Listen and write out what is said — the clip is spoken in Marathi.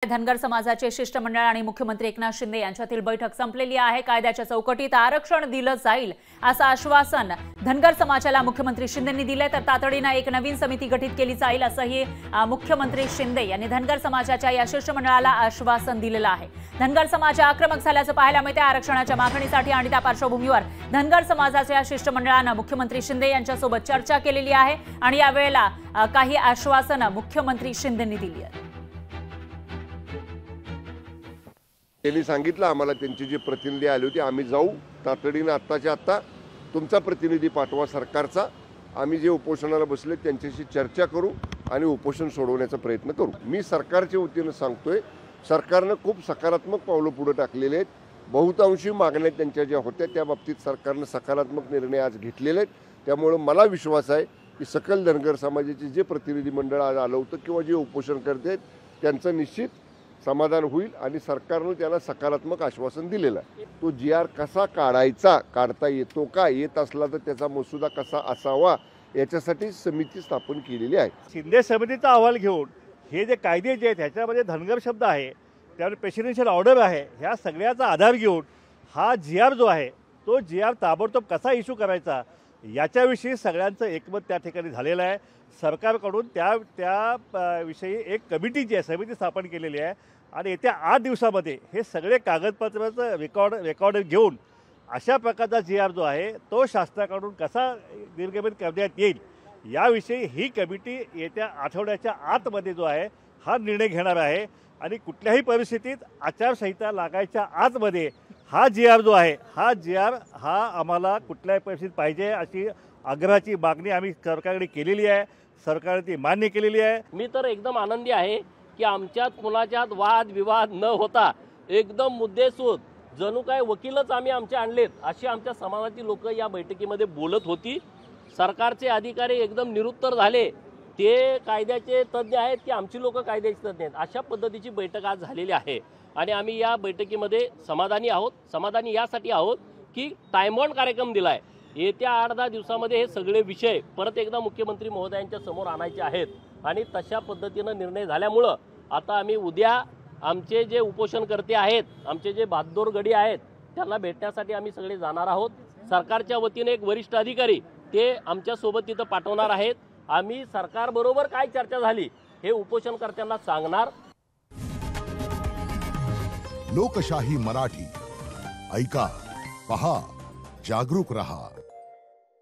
धनगर समाजाचे शिष्टमंडळ आणि मुख्यमंत्री एकनाथ शिंदे यांच्यातील बैठक संपलेली आहे। कायद्याच्या चौकटीत आरक्षण दिलं जाईल असं आश्वासन धनगर समाजाला मुख्यमंत्री शिंदेंनी दिले, तर तातडीने एक नवीन समिती गठीत केली जाईल असंही मुख्यमंत्री शिंदे यांनी धनगर समाजाच्या या शिष्टमंडळाला आश्वासन दिलेलं आहे। धनगर समाज आक्रमक झाल्याचं पाहायला मिळते। आरक्षणाच्या मागणीसाठी आणि त्या पार्श्वभूमीवर धनगर समाजाच्या शिष्टमंडळानं मुख्यमंत्री शिंदे यांच्यासोबत चर्चा केलेली आहे आणि यावेळेला काही आश्वासनं मुख्यमंत्री शिंदेंनी दिली आहेत। त्यांनी सांगितलं आम्हाला, त्यांचे जे प्रतिनिधी आले होते, आम्ही जाऊ तातडीने आत्ताच्या आत्ता तुमचा प्रतिनिधी पाठवा सरकारचा, आम्ही जे उपोषणाला बसले त्यांच्याशी चर्चा करू आणि उपोषण सोडवण्याचा प्रयत्न करू। मी सरकारच्या वतीने सांगतोय, सरकारने खूप सकारात्मक पावलं पुढे टाकलेले आहेत। बहुतांशी मागण्या त्यांच्या ज्या होत्या त्या बाबतीत सरकारने सकारात्मक निर्णय आज घेतलेले आहेत। त्यामुळे मला विश्वास आहे की सकल धनगर समाजाचे जे प्रतिनिधी मंडळ आज आलं होतं किंवा जे उपोषण करते त्यांचं निश्चित समाधान होईल आणि सरकारने त्याला सकारात्मक आश्वासन दिलेलं आहे। तो GR कसा काढता येतो का, येत असला तर त्याचा मसुदा कसा असावा याच्यासाठी समिती स्थापन केलेली आहे। शिंदे समितीचा अहवाल घेऊन हे जे कायदे जे आहेत ह्याच्यामध्ये धनगर शब्द आहे, त्यावर प्रेसिडेन्शियल ऑर्डर आहे, ह्या सगळ्याचा आधार घेऊन हा GR जो आहे तो GR ताबडतोब कसा इश्यू करायचा याच्याविषयी सगळ्यांचं एकमत त्या ठिकाणी झालेलं आहे। सरकारकडून त्या विषयी एक कमिटी जी आहे समिती स्थापन केलेली आहे आणि येत्या 8 दिवसामध्ये हे सगळे कागदपत्राचं रेकॉर्ड घेऊन अशा प्रकारचा GR जो आहे तो शासनाकडून कसा निर्गमित करण्यात येईल याविषयी ही कमिटी येत्या आठवड्याच्या आतमध्ये जो आहे हा निर्णय घेणार आहे आणि कुठल्याही परिस्थितीत आचारसंहिता लागायच्या आतमध्ये हा GR जो आहे हा GR हा आम्हाला कुठल्याही परिस्थितीत पाहिजे अशी आग्रहाची मागणी आम्ही सरकारकडे केलेली आहे। सरकारने ती मान्य केलेली आहे। मी तर एकदम आनंदी आहे की आमच्यात कुणाच्यात वाद विवाद न होता एकदम मुद्देसूद जणू काय वकीलच आम्ही आमचे आणलेत अशी आमच्या समाजाची लोक या बैठकीमध्ये बोलत होती। सरकारचे अधिकारी एकदम निरुत्तर झाले, ते कायद्याचे तज्ज्ञ आहेत की आमची लोक कायद्याचे तज्ज्ञ आहेत, अशा पद्धतीची बैठक आज झालेली आहे आणि आम्ही या बैठकीमध्ये समाधानी आहोत। समाधानी यासाठी आहोत की टाइम बाउंड कार्यक्रम दिलाय। येत्या 8-10 दिवसामध्ये हे सगळे विषय परत एकदा मुख्यमंत्री महोदयांच्या समोर आणायचे आहेत आणि तशा पद्धतीनं निर्णय झाल्यामुळं आता आम्ही उद्या आमचे जे उपोषणकर्ते आहेत, आमचे जे बहादूर गडी आहेत त्यांना भेटण्यासाठी आम्ही सगळे जाणार आहोत। सरकारच्या वतीने एक वरिष्ठ अधिकारी ते आमच्यासोबत तिथं पाठवणार आहेत। आम्ही सरकारबरोबर काय चर्चा झाली हे उपोषणकर्त्यांना सांगणार। लोकशाही मराठी ऐका, पहा, जागरूक रहा।